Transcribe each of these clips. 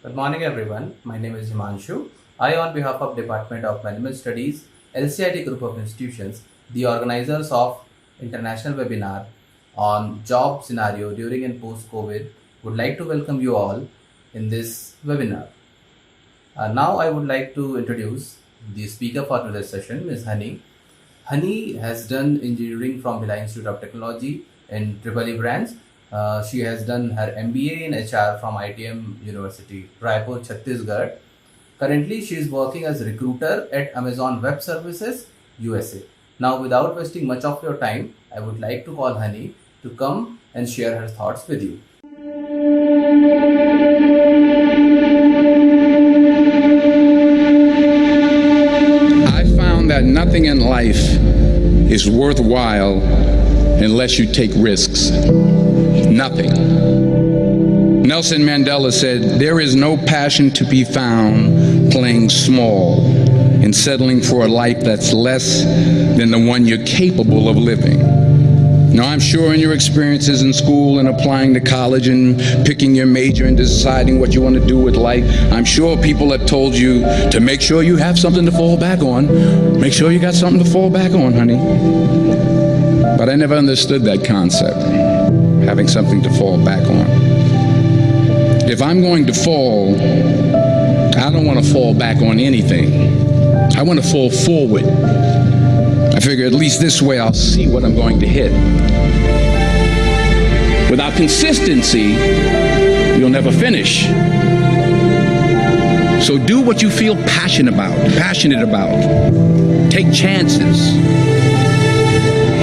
Good morning, everyone. My name is Himanshu. I, on behalf of Department of Management Studies, LCIT Group of Institutions, the organizers of international webinar on job scenario during and post-COVID, would like to welcome you all in this webinar. Now, I would like to introduce the speaker for today's session, Ms. Hani. Hani has done engineering from Bhilai Institute of Technology in EEE branch. She has done her MBA in HR from ITM University, Raipur, Chhattisgarh. Currently, she is working as recruiter at Amazon Web Services, USA. Now, without wasting much of your time, I would like to call Hani to come and share her thoughts with you. I found that nothing in life is worthwhile unless you take risks. Nothing. Nelson Mandela said, "There is no passion to be found playing small and settling for a life that's less than the one you're capable of living." Now, I'm sure in your experiences in school and applying to college and picking your major and deciding what you want to do with life, I'm sure people have told you to make sure you have something to fall back on. Make sure you got something to fall back on, honey. But I never understood that concept, having something to fall back on. If I'm going to fall, I don't want to fall back on anything. I want to fall forward. I figure at least this way I'll see what I'm going to hit. Without consistency, you'll never finish. So do what you feel passionate about. Take chances.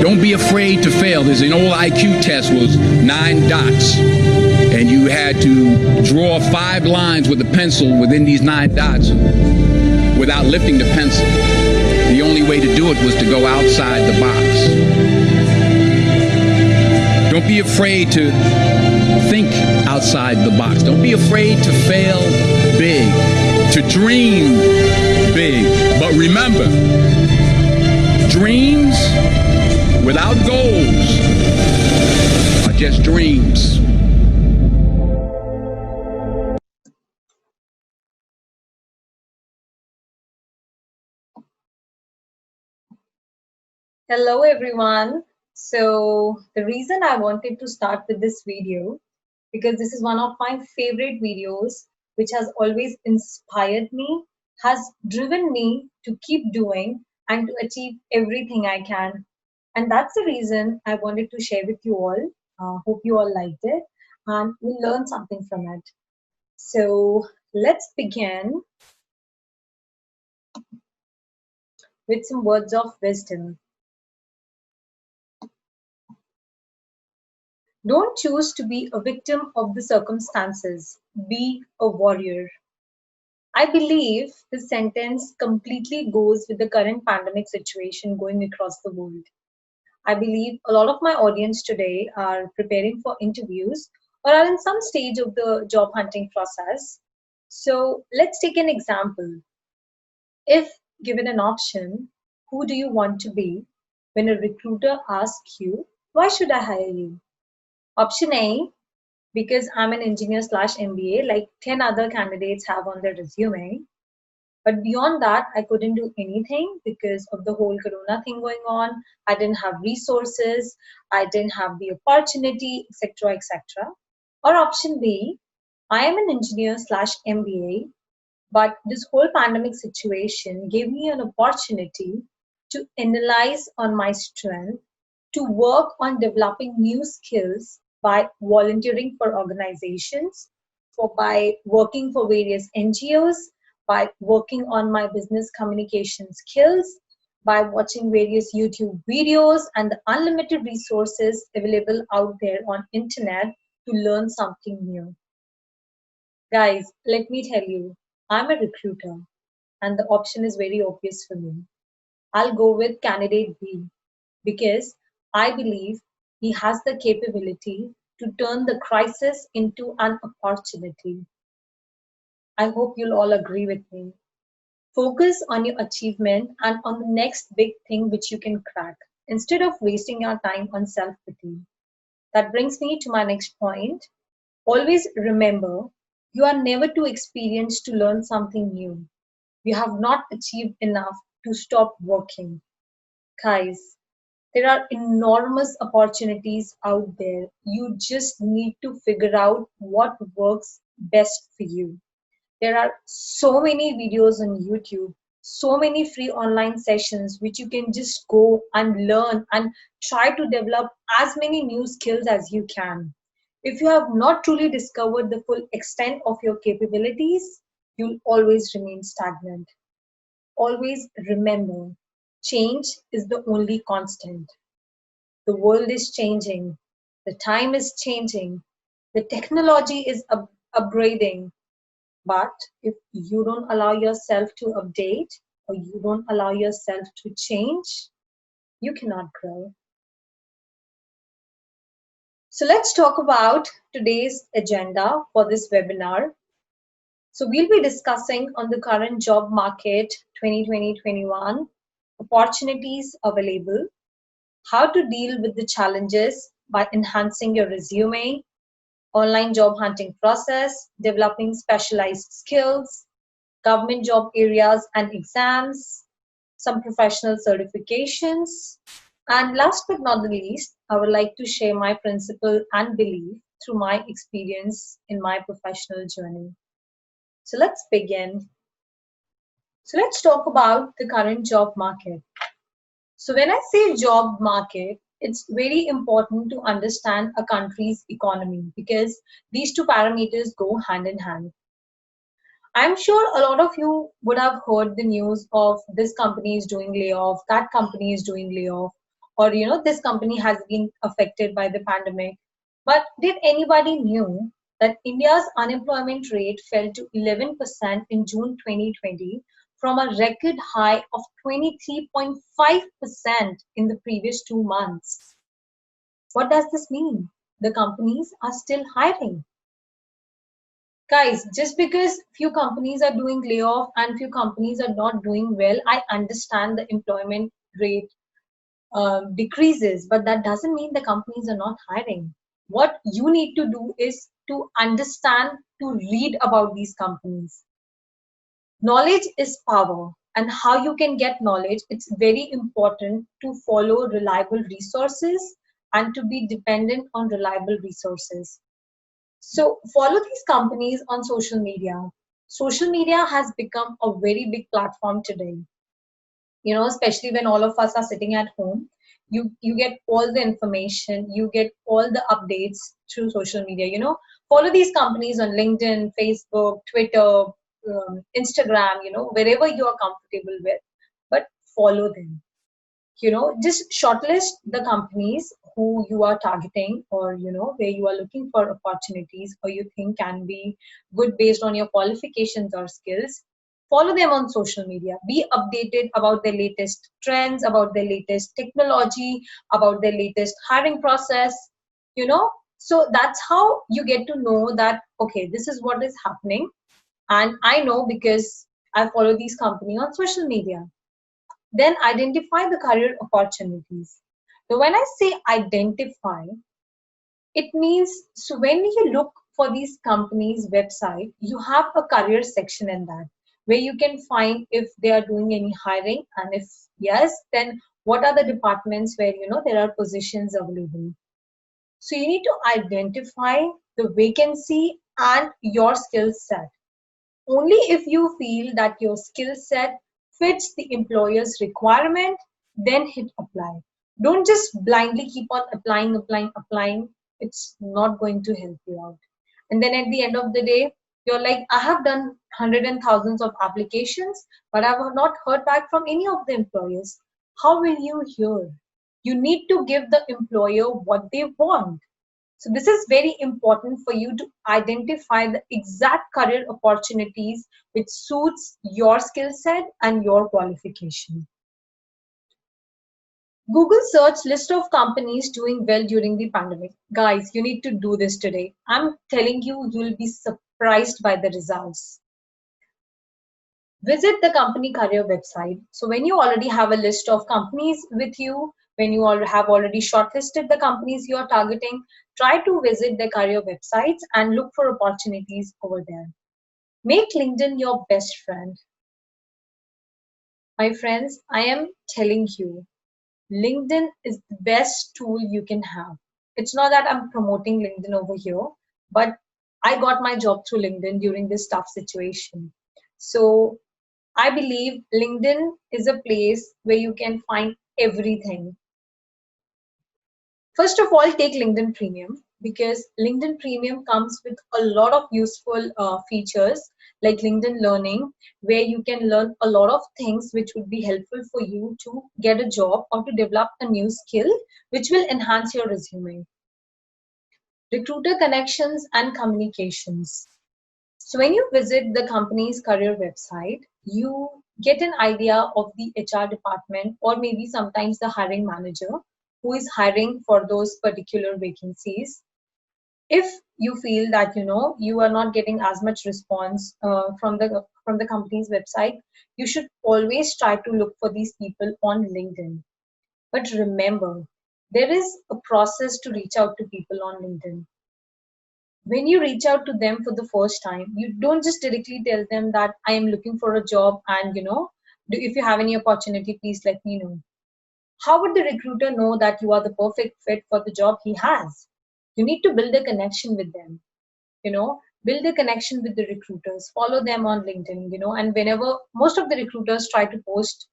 Don't be afraid to fail. There's an old IQ test was 9 dots, and you had to draw 5 lines with a pencil within these 9 dots without lifting the pencil. The only way to do it was to go outside the box. Don't be afraid to think outside the box. Don't be afraid to fail big, to dream big. But remember, dreams without goals are just dreams. Hello everyone. So the reason I wanted to start with this video, because this is one of my favorite videos which has always inspired me, has driven me to keep doing and to achieve everything I can. And that's the reason I wanted to share with you all. Hope you all liked it and will learn something from it. So let's begin with some words of wisdom. Don't choose to be a victim of the circumstances. Be a warrior. I believe this sentence completely goes with the current pandemic situation going across the world. I believe a lot of my audience today are preparing for interviews or are in some stage of the job hunting process. So let's take an example. If given an option, who do you want to be when a recruiter asks you, why should I hire you? Option A, because I'm an engineer slash MBA, like 10 other candidates have on their resume. But beyond that, I couldn't do anything because of the whole Corona thing going on. I didn't have resources, I didn't have the opportunity, etc., etc. Or option B, I am an engineer slash MBA, but this whole pandemic situation gave me an opportunity to analyze on my strength, to work on developing new skills by volunteering for organizations, by working for various NGOs, by working on my business communication skills, by watching various YouTube videos and the unlimited resources available out there on internet to learn something new. Guys, let me tell you, I'm a recruiter and the option is very obvious for me. I'll go with candidate B because I believe he has the capability to turn the crisis into an opportunity. I hope you'll all agree with me. Focus on your achievement and on the next big thing which you can crack instead of wasting your time on self-pity. That brings me to my next point. Always remember You are never too experienced to learn something new. You have not achieved enough to stop working. Guys, there are enormous opportunities out there. You just need to figure out what works best for you. There are so many videos on YouTube, so many free online sessions which you can just go and learn and try to develop as many new skills as you can. If you have not truly discovered the full extent of your capabilities, you'll always remain stagnant. Always remember, change is the only constant. The world is changing, the time is changing, the technology is upgrading, but if you don't allow yourself to update or you don't allow yourself to change, you cannot grow. So let's talk about today's agenda for this webinar. So we'll be discussing on the current job market 2020-21, opportunities available, how to deal with the challenges by enhancing your resume, online job hunting process, developing specialized skills, government job areas and exams, some professional certifications, and last but not the least, I would like to share my principle and belief through my experience in my professional journey. So let's begin. So let's talk about the current job market. So when I say job market, it's very important to understand a country's economy because these two parameters go hand in hand. I'm sure a lot of you would have heard the news of this company is doing layoff, that company is doing layoff, or this company has been affected by the pandemic. But did anybody knew that India's unemployment rate fell to 11% in June 2020 from a record high of 23.5% in the previous 2 months? What does this mean? The companies are still hiring. Guys, just because few companies are doing layoff and few companies are not doing well, I understand the employment rate decreases, but that doesn't mean the companies are not hiring. What you need to do is to understand, to read about these companies. Knowledge is power, and how you can get knowledge, it's very important to follow reliable resources and to be dependent on reliable resources. So follow these companies on social media. Social media has become a very big platform today. Especially when all of us are sitting at home, you get all the information, you get all the updates through social media. Follow these companies on LinkedIn, Facebook, Twitter, Instagram. Wherever you are comfortable with, but follow them. Just shortlist the companies who you are targeting, or where you are looking for opportunities or you think can be good based on your qualifications or skills. Follow them on social media, be updated about the latest trends, about the latest technology, about the latest hiring process. So that's how you get to know that, okay, this is what is happening, and I know because I follow these companies on social media. Then identify the career opportunities. So when I say identify, it means, so when you look for these companies' website, you have a career section in that where you can find if they are doing any hiring, and if yes, then what are the departments where there are positions available. So you need to identify the vacancy and your skill set. Only if you feel that your skill set fits the employer's requirement, then hit apply. Don't just blindly keep on applying, applying, applying. It's not going to help you out. And then at the end of the day, you're like, I have done hundreds and thousands of applications, but I have not heard back from any of the employers. How will you hear? You need to give the employer what they want. So this is very important for you to identify the exact career opportunities which suits your skill set and your qualification. Google search list of companies doing well during the pandemic. Guys, you need to do this today. I'm telling you, you'll be surprised by the results. Visit the company career website. So when you already have a list of companies with you, when you all have already shortlisted the companies you are targeting, try to visit their career websites and look for opportunities over there. Make LinkedIn your best friend. My friends, I am telling you, LinkedIn is the best tool you can have. It's not that I'm promoting LinkedIn over here, but I got my job through LinkedIn during this tough situation. So I believe LinkedIn is a place where you can find everything. First of all, take LinkedIn Premium because LinkedIn Premium comes with a lot of useful features like LinkedIn Learning, where you can learn a lot of things which would be helpful for you to get a job or to develop a new skill which will enhance your resume. Recruiter connections and communications. So when you visit the company's career website, you get an idea of the HR department or maybe sometimes the hiring manager who is hiring for those particular vacancies. If you feel that you are not getting as much response from the company's website, you should always try to look for these people on LinkedIn. But remember, there is a process to reach out to people on LinkedIn. When you reach out to them for the first time, you don't just directly tell them that I am looking for a job and if you have any opportunity, please let me know. How would the recruiter know that you are the perfect fit for the job he has? You need to build a connection with them. Build a connection with the recruiters, follow them on LinkedIn, and whenever most of the recruiters try to post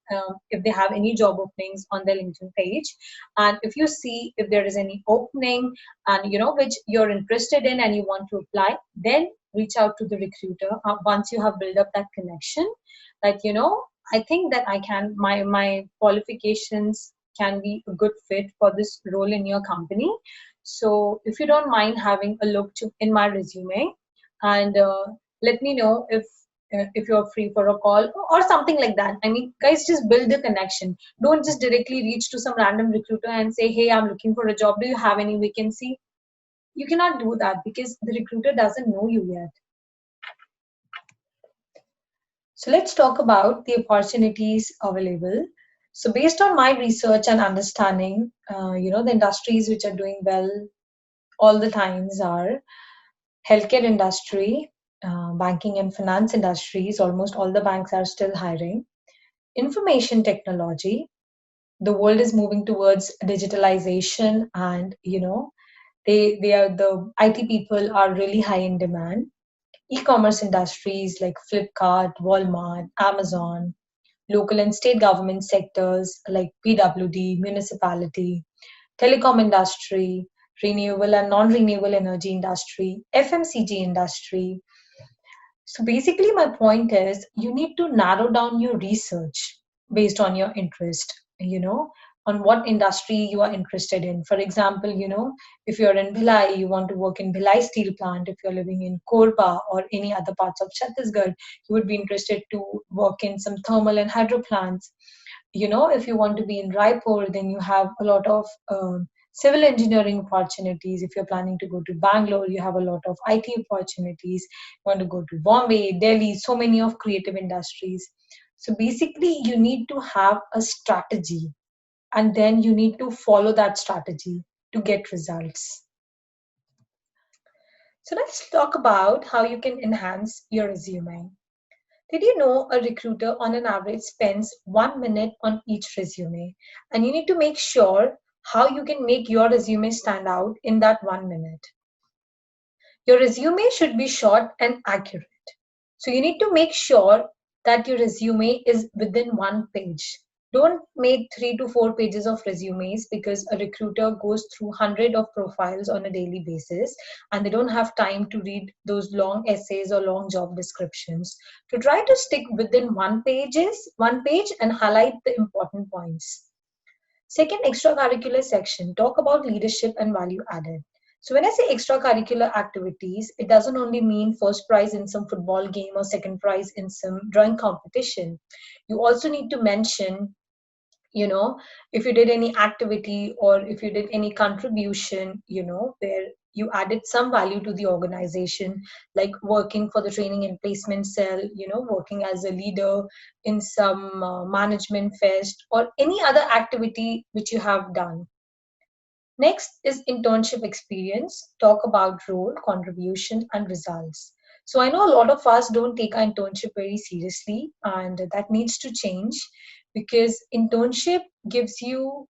if they have any job openings on their LinkedIn page, and if you see if there is any opening and which you're interested in and you want to apply, then reach out to the recruiter once you have built up that connection, that I think that I can my qualifications can be a good fit for this role in your company. So if you don't mind having a look in my resume and let me know if you're free for a call or something like that. I mean, guys, just build a connection. Don't just directly reach to some random recruiter and say, hey, I'm looking for a job. Do you have any vacancy? You cannot do that because the recruiter doesn't know you yet. So let's talk about the opportunities available. So based on my research and understanding, the industries which are doing well all the times are healthcare industry, banking and finance industries. Almost all the banks are still hiring. Information technology. The world is moving towards digitalization, and they are the IT people are really high in demand. E-commerce industries like Flipkart, Walmart, Amazon, local and state government sectors like PWD, municipality, telecom industry, renewable and non-renewable energy industry, FMCG industry. So basically my point is you need to narrow down your research based on your interest, on what industry you are interested in. For example, if you're in Bhilai, you want to work in Bhilai steel plant. If you're living in Korba or any other parts of Chhattisgarh, you would be interested to work in some thermal and hydro plants. If you want to be in Raipur, then you have a lot of civil engineering opportunities. If you're planning to go to Bangalore, you have a lot of IT opportunities. You want to go to Bombay, Delhi, so many of creative industries. So basically, you need to have a strategy and then you need to follow that strategy to get results. So let's talk about how you can enhance your resume. Did you know a recruiter on an average spends 1 minute on each resume? And you need to make sure how you can make your resume stand out in that 1 minute. Your resume should be short and accurate. So you need to make sure that your resume is within 1 page. Don't make 3 to 4 pages of resumes because a recruiter goes through hundreds of profiles on a daily basis and they don't have time to read those long essays or long job descriptions. To try to stick within 1 page and highlight the important points. Second, extracurricular section. Talk about leadership and value added. So when I say extracurricular activities, it doesn't only mean first prize in some football game or second prize in some drawing competition. You also need to mention, if you did any activity or if you did any contribution, where you added some value to the organization, like working for the training and placement cell, working as a leader in some management fest or any other activity which you have done. Next is internship experience. Talk about role, contribution, and results. So I know a lot of us don't take our internship very seriously, and that needs to change because internship gives you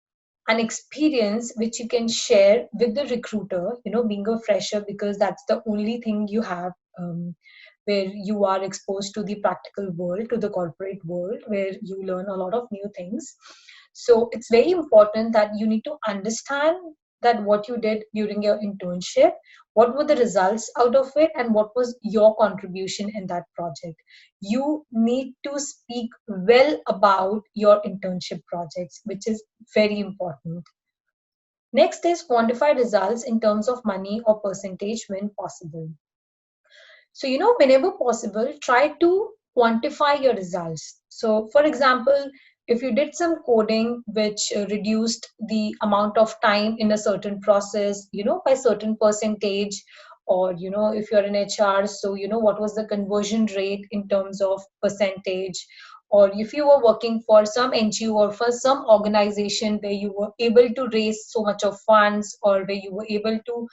an experience which you can share with the recruiter, being a fresher, because that's the only thing you have. Where you are exposed to the practical world, to the corporate world, where you learn a lot of new things. So it's very important that you need to understand that what you did during your internship, what were the results out of it, and what was your contribution in that project. You need to speak well about your internship projects, which is very important. Next is quantify results in terms of money or percentage when possible. So, whenever possible, try to quantify your results. So, for example, if you did some coding which reduced the amount of time in a certain process, by certain percentage, or, if you're in HR, so, what was the conversion rate in terms of percentage, or if you were working for some NGO or for some organization where you were able to raise so much of funds, or where you were able to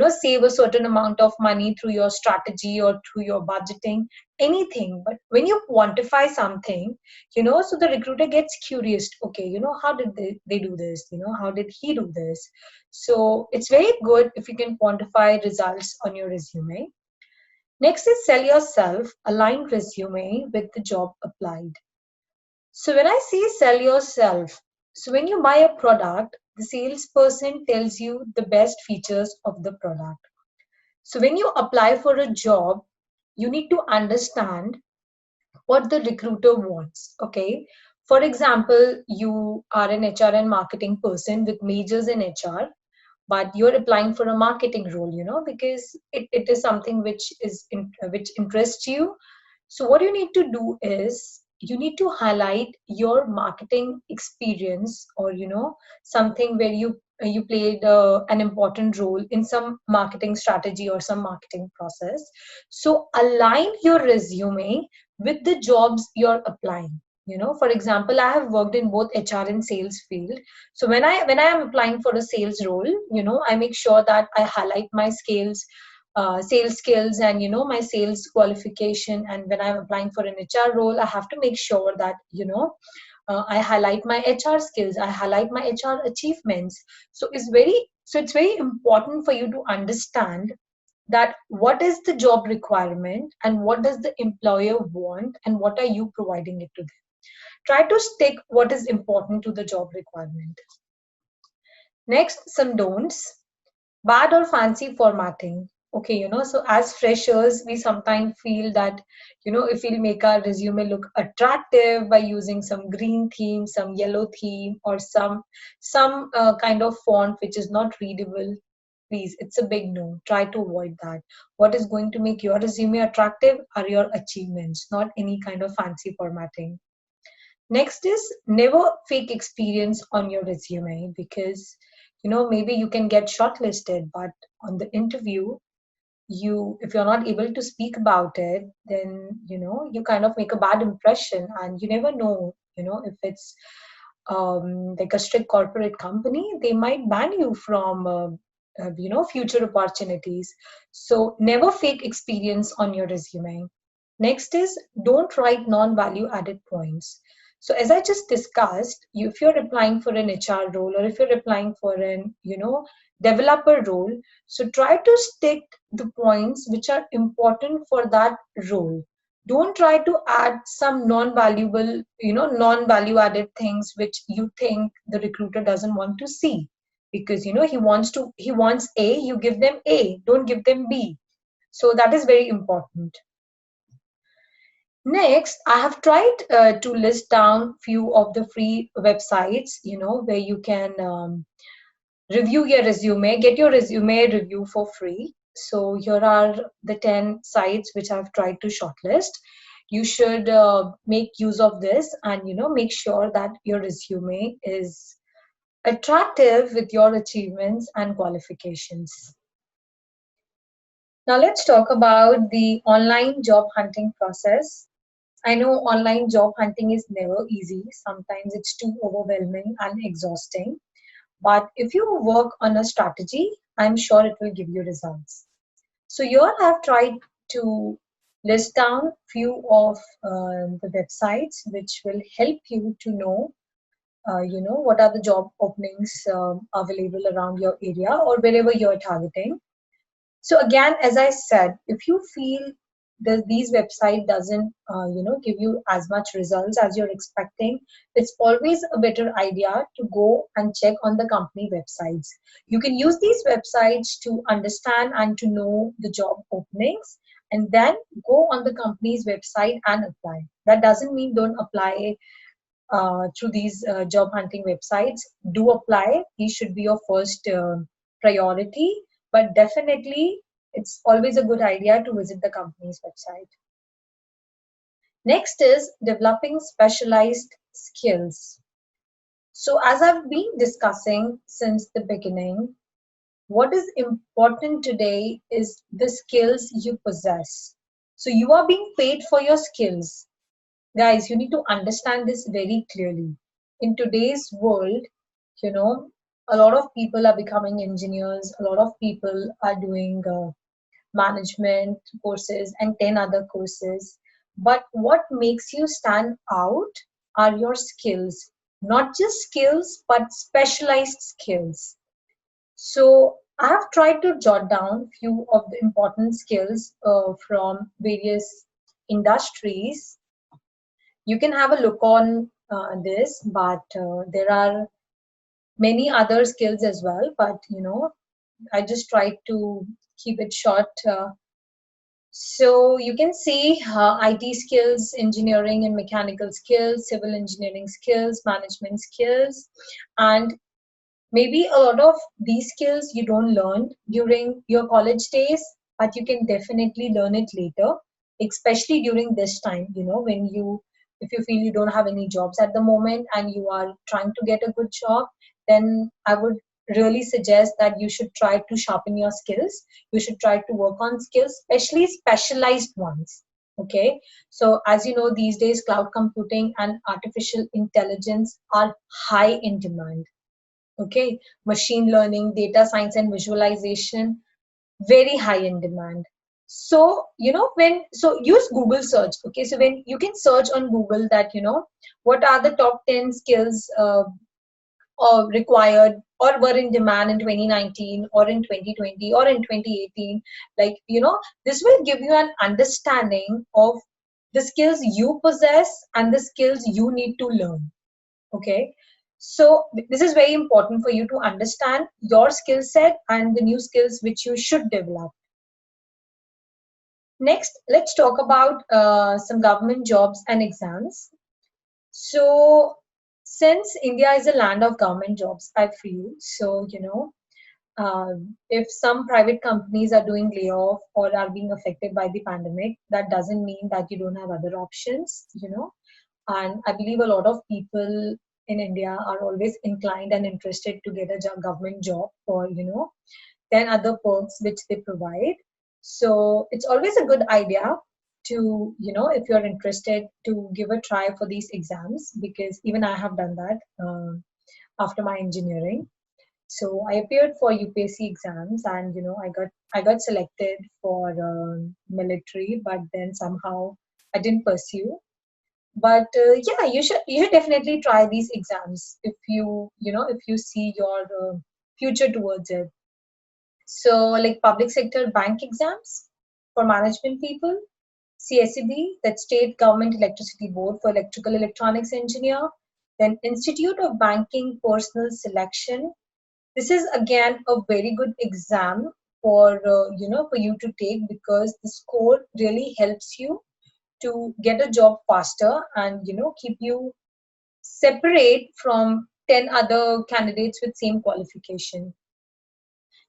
save a certain amount of money through your strategy or through your budgeting, anything. But when you quantify something, so the recruiter gets curious. Okay, how did they do this? How did he do this? So it's very good if you can quantify results on your resume. Next is sell yourself, align resume with the job applied. So when I say sell yourself, so when you buy a product, the salesperson tells you the best features of the product. So when you apply for a job, you need to understand what the recruiter wants. Okay. For example, you are an HR and marketing person with majors in HR, but you're applying for a marketing role, because it is something which interests you. So what you need to do is you need to highlight your marketing experience, or something where you played an important role in some marketing strategy or some marketing process. So align your resume with the jobs you're applying. For example, I have worked in both HR and sales field. So when I am applying for a sales role, I make sure that I highlight my skills, sales skills, and my sales qualification. And when I'm applying for an HR role, I have to make sure that I highlight my HR skills, I highlight my HR achievements. So it's very important for you to understand that what is the job requirement and what does the employer want and what are you providing it to them. Try to stick what is important to the job requirement. Next, some don'ts. Bad or fancy formatting. Okay, so as freshers, we sometimes feel that, if we'll make our resume look attractive by using some green theme, some yellow theme, or some kind of font which is not readable, please, it's a big no. Try to avoid that. What is going to make your resume attractive are your achievements, not any kind of fancy formatting. Next is never fake experience on your resume, because maybe you can get shortlisted, but on the interview, if you're not able to speak about it, then you kind of make a bad impression, and you never know, if it's like a strict corporate company, they might ban you from future opportunities. So never fake experience on your resume. Next is don't write non-value added points. So as I just discussed, if you're applying for an HR role, or if you're applying for an developer role, so try to stick the points which are important for that role. Don't try to add some non-valuable, non-value added things which you think the recruiter doesn't want to see, because he wants A, you give them A, don't give them B. So that is very important. Next, I have tried to list down few of the free websites, where you can review your resume, get your resume review for free. So here are the 10 sites which I've tried to shortlist. You should make use of this, and make sure that your resume is attractive with your achievements and qualifications. Now let's talk about the online job hunting process. I know online job hunting is never easy. Sometimes it's too overwhelming and exhausting. But if you work on a strategy, I'm sure it will give you results. So you all have tried to list down few of the websites which will help you to know, what are the job openings available around your area or wherever you're targeting. So again, as I said, if you feel that these website doesn't, give you as much results as you're expecting, it's always a better idea to go and check on the company websites. You can use these websites to understand and to know the job openings, and then go on the company's website and apply. That doesn't mean don't apply through these job hunting websites. Do apply. These should be your first priority, but definitely it's always a good idea to visit the company's website. Next is developing specialized skills. So, as I've been discussing since the beginning, what is important today is the skills you possess. So, you are being paid for your skills. Guys, you need to understand this very clearly. In today's world, you know, a lot of people are becoming engineers, a lot of people are doing management courses and 10 other courses. But what makes you stand out are your skills, not just skills, but specialized skills. So I have tried to jot down few of the important skills from various industries. You can have a look on this, but there are many other skills as well. But I just tried to keep it short. So you can see IT skills, engineering and mechanical skills, civil engineering skills, management skills, and maybe a lot of these skills you don't learn during your college days, but you can definitely learn it later, especially during this time, when if you feel you don't have any jobs at the moment and you are trying to get a good job, then I would really suggest that you should try to sharpen your skills. You should try to work on skills, especially specialized ones. Okay. So as you know, these days, cloud computing and artificial intelligence are high in demand. Okay, machine learning, data science and visualization, very high in demand. So when so use Google search. Okay, so when you can search on Google that what are the top 10 skills required or were in demand in 2019 or in 2020 or in 2018, like this will give you an understanding of the skills you possess and the skills you need to learn. Okay, so this is very important for you to understand your skill set and the new skills which you should develop. Next, let's talk about some government jobs and exams. So since India is a land of government jobs, I feel so if some private companies are doing layoff or are being affected by the pandemic, that doesn't mean that you don't have other options. And I believe a lot of people in India are always inclined and interested to get a government job for 10 other perks which they provide. So it's always a good idea to if you're interested, to give a try for these exams, because even I have done that after my engineering. So I appeared for UPSC exams, and I got selected for military, but then somehow I didn't pursue. But yeah, you should definitely try these exams if you see your future towards it. So like public sector bank exams for management people, CSEB, that State Government Electricity Board for electrical electronics engineer, then Institute of Banking Personal Selection. This is again a very good exam for for you to take, because the score really helps you to get a job faster and keep you separate from 10 other candidates with same qualification.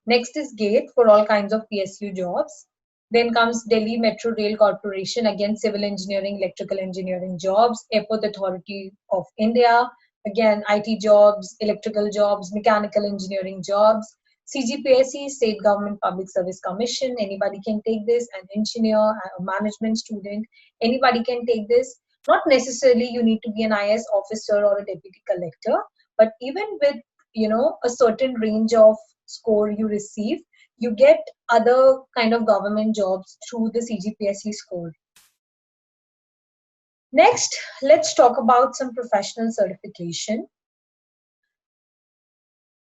Next is GATE for all kinds of PSU jobs. Then comes Delhi Metro Rail Corporation, again civil engineering, electrical engineering jobs. Airport Authority of India, again IT jobs, electrical jobs, mechanical engineering jobs. CGPSC, State Government Public Service Commission, anybody can take this, an engineer, a management student, anybody can take this. Not necessarily you need to be an IS officer or a deputy collector, but even with, a certain range of score you receive, you get other kind of government jobs through the CGPSC score. Next, let's talk about some professional certification.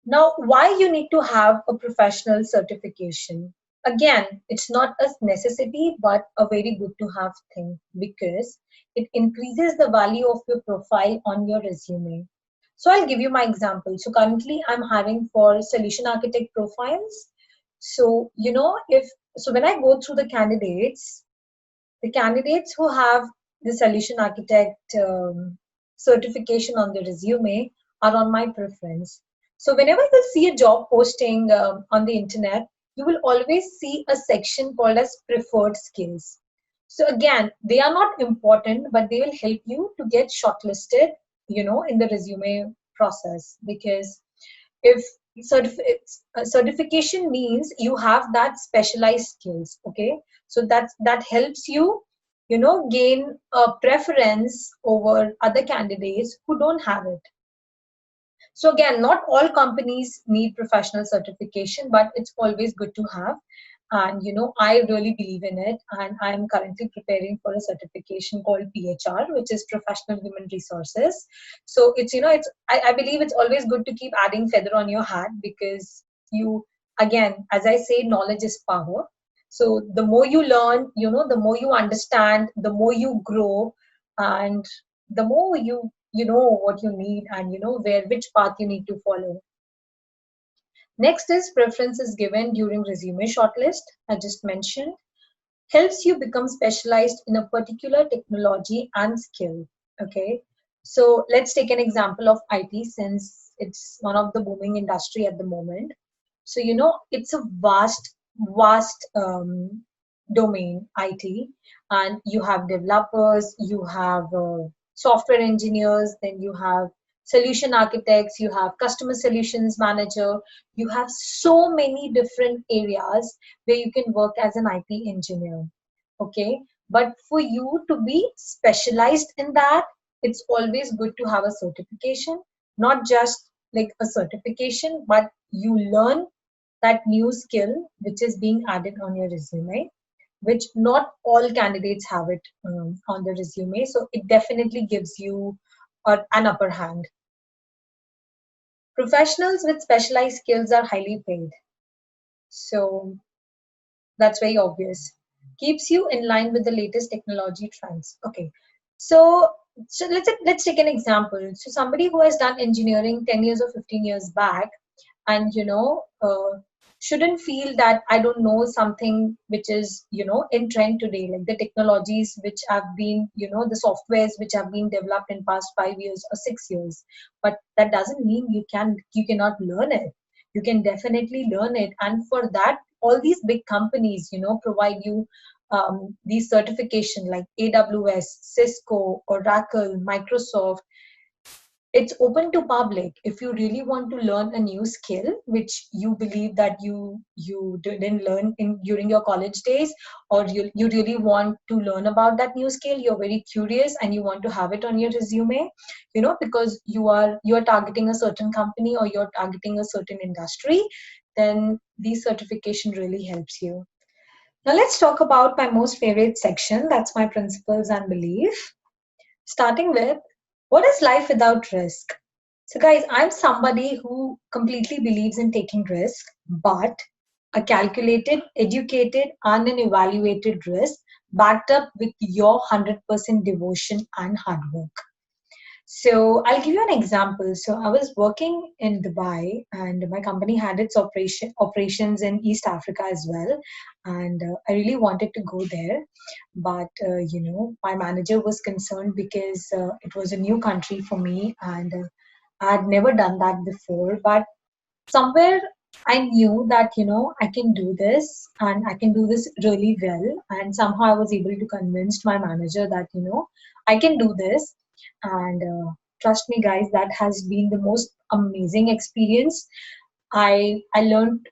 Now, why you need to have a professional certification? Again, it's not a necessity, but a very good to have thing, because it increases the value of your profile on your resume. So I'll give you my example. So currently I'm hiring for solution architect profiles. So, when I go through the candidates who have the solution architect certification on their resume are on my preference. So whenever you see a job posting on the internet, you will always see a section called as preferred skills. So again, they are not important, but they will help you to get shortlisted, in the resume process. Because if certification means you have that specialized skills, okay, so that helps you, gain a preference over other candidates who don't have it. So again, not all companies need professional certification, but it's always good to have. And I really believe in it, and I'm currently preparing for a certification called PHR, which is Professional Human Resources. So I believe it's always good to keep adding feather on your hat, because again, as I say, knowledge is power. So the more you learn, the more you understand, the more you grow, and the more you know what you need, and which path you need to follow. Next is preferences given during resume shortlist. I just mentioned, helps you become specialized in a particular technology and skill. Okay, so let's take an example of IT, since it's one of the booming industry at the moment. So it's a vast domain, IT, and you have developers, you have software engineers, then you have solution architects, you have customer solutions manager, you have so many different areas where you can work as an IT engineer. Okay, but for you to be specialized in that, it's always good to have a certification. Not just like a certification, but you learn that new skill which is being added on your resume, which not all candidates have it on the resume. So it definitely gives you an upper hand. Professionals with specialized skills are highly paid. So that's very obvious. Keeps you in line with the latest technology trends. Okay. So let's take an example. So somebody who has done engineering 10 years or 15 years back, and shouldn't feel that I don't know something which is in trend today, like the technologies which have been, the softwares which have been developed in past 5 years or 6 years. But that doesn't mean you cannot learn it. You can definitely learn it, and for that, all these big companies provide you these certification like AWS, Cisco, Oracle, Microsoft. It's open to public. If you really want to learn a new skill which you believe that you didn't learn during your college days, or you really want to learn about that new skill, you're very curious and you want to have it on your resume, because you're targeting a certain company or you're targeting a certain industry, then this certification really helps you. Now let's talk about my most favorite section, that's my principles and belief. Starting with, what is life without risk? So guys, I'm somebody who completely believes in taking risk, but a calculated, educated, and an evaluated risk backed up with your 100% devotion and hard work. So I'll give you an example. So I was working in Dubai, and my company had its operations in East Africa as well. And I really wanted to go there. But, my manager was concerned because it was a new country for me, and I had never done that before. But somewhere I knew that, I can do this and I can do this really well. And somehow I was able to convince my manager that, I can do this. And trust me, guys, that has been the most amazing experience. I learned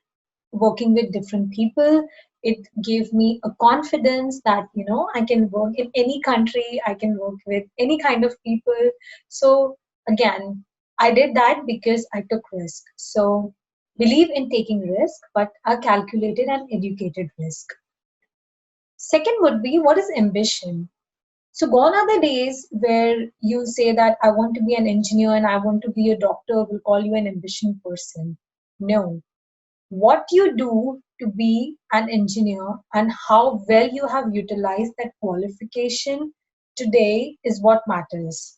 working with different people. It gave me a confidence that, I can work in any country, I can work with any kind of people. So again, I did that because I took risk. So believe in taking risk, but a calculated and educated risk. Second would be, what is ambition? So gone are the days where you say that I want to be an engineer and I want to be a doctor, will call you an ambition person. No. What you do to be an engineer and how well you have utilized that qualification today is what matters.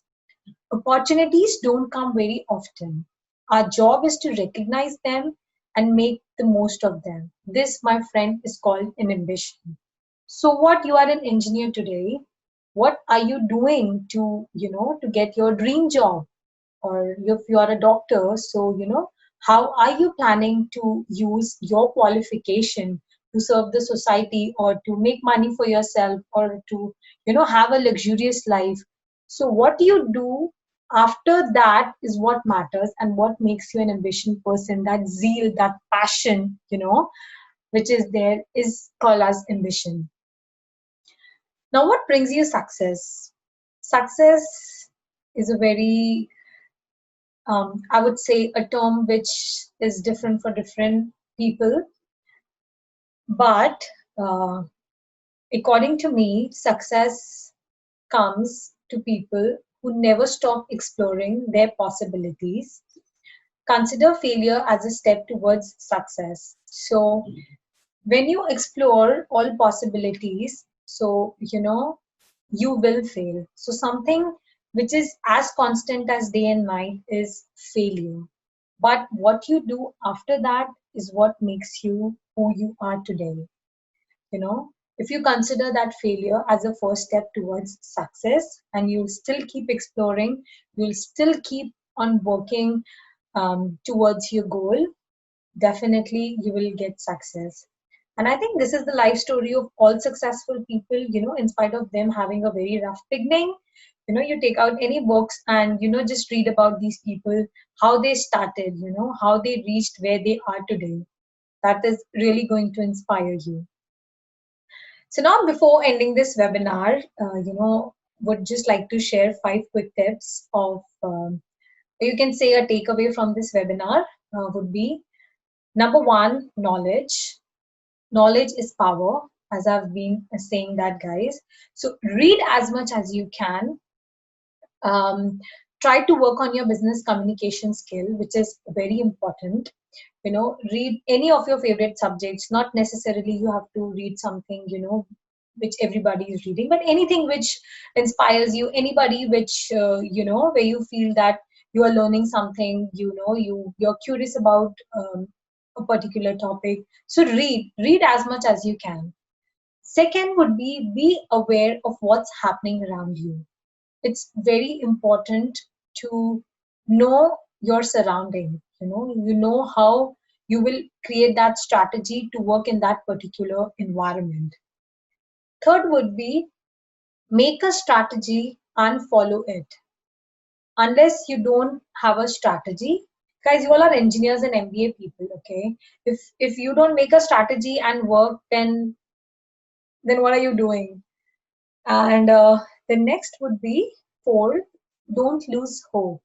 Opportunities don't come very often. Our job is to recognize them and make the most of them. This, my friend, is called an ambition. So what, you are an engineer today, what are you doing to, to get your dream job? Or if you are a doctor, so how are you planning to use your qualification to serve the society or to make money for yourself or to have a luxurious life? So what you do after that is what matters, and what makes you an ambition person, that zeal, that passion, which is there, is called as ambition. Now, what brings you success? Success is a very, I would say, a term which is different for different people. But uh, according to me, success comes to people who never stop exploring their possibilities. Consider failure as a step towards success. So, when you explore all possibilities, so you will fail. So something which is as constant as day and night is failure. But what you do after that is what makes you who you are today. If you consider that failure as a first step towards success, and you'll still keep exploring, you'll still keep on working towards your goal, definitely you will get success. And I think this is the life story of all successful people, in spite of them having a very rough beginning. You take out any books and, just read about these people, how they started, how they reached where they are today. That is really going to inspire you. So now, before ending this webinar, would just like to share 5 quick tips of, you can say, a takeaway from this webinar would be: number one, knowledge. Knowledge is power, as I've been saying that, guys. So read as much as you can. Um, Try to work on your business communication skill, which is very important. Read any of your favorite subjects. Not necessarily you have to read something, which everybody is reading, but anything which inspires you, anybody which, where you feel that you are learning something, you're curious about a particular topic. So read as much as you can. Second would be aware of what's happening around you. It's very important to know your surrounding. You know how you will create that strategy to work in that particular environment. Third would be, make a strategy and follow it. Unless you don't have a strategy, guys, you all are engineers and MBA people, okay? If you don't make a strategy and work, then what are you doing? And the next would be fourth, don't lose hope.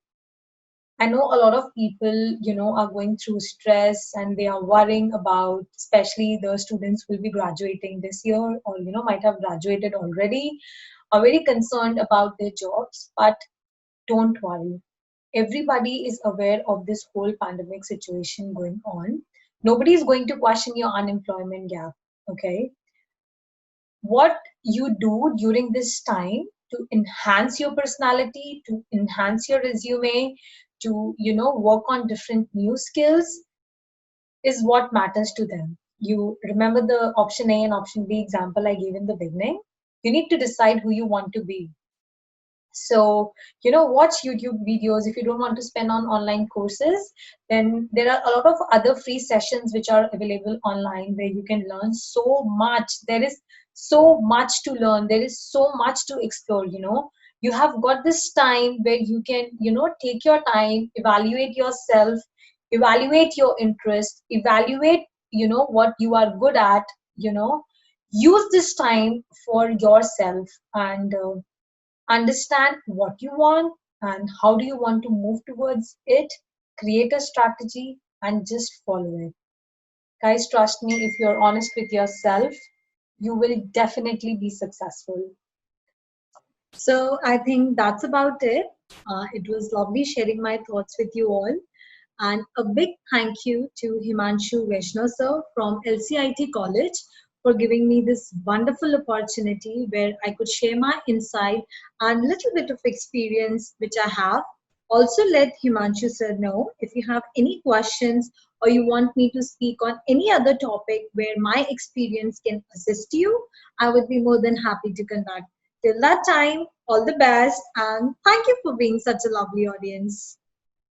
I know a lot of people, are going through stress and they are worrying about, especially the students who will be graduating this year or, might have graduated already, are very concerned about their jobs. But don't worry. Everybody is aware of this whole pandemic situation going on. Nobody is going to question your unemployment gap, okay? What you do during this time to enhance your personality, to enhance your resume, to work on different new skills is what matters to them. You remember the option A and option B example I gave in the beginning? You need to decide who you want to be. So, watch YouTube videos. If you don't want to spend on online courses, then there are a lot of other free sessions which are available online where you can learn so much. There is so much to learn. There is so much to explore. You have got this time where you can, take your time, evaluate yourself, evaluate your interest, evaluate what you are good at, you know, use this time for yourself and understand what you want and how do you want to move towards it, create a strategy and just follow it. Guys, trust me, if you're honest with yourself, you will definitely be successful. So I think that's about it. It was lovely sharing my thoughts with you all. And a big thank you to Himanshu Vaishnav sir from LCIT College for giving me this wonderful opportunity where I could share my insight and little bit of experience which I have. Also let Himanshu sir know if you have any questions or you want me to speak on any other topic where my experience can assist you, I would be more than happy to conduct. Till that time, all the best and thank you for being such a lovely audience.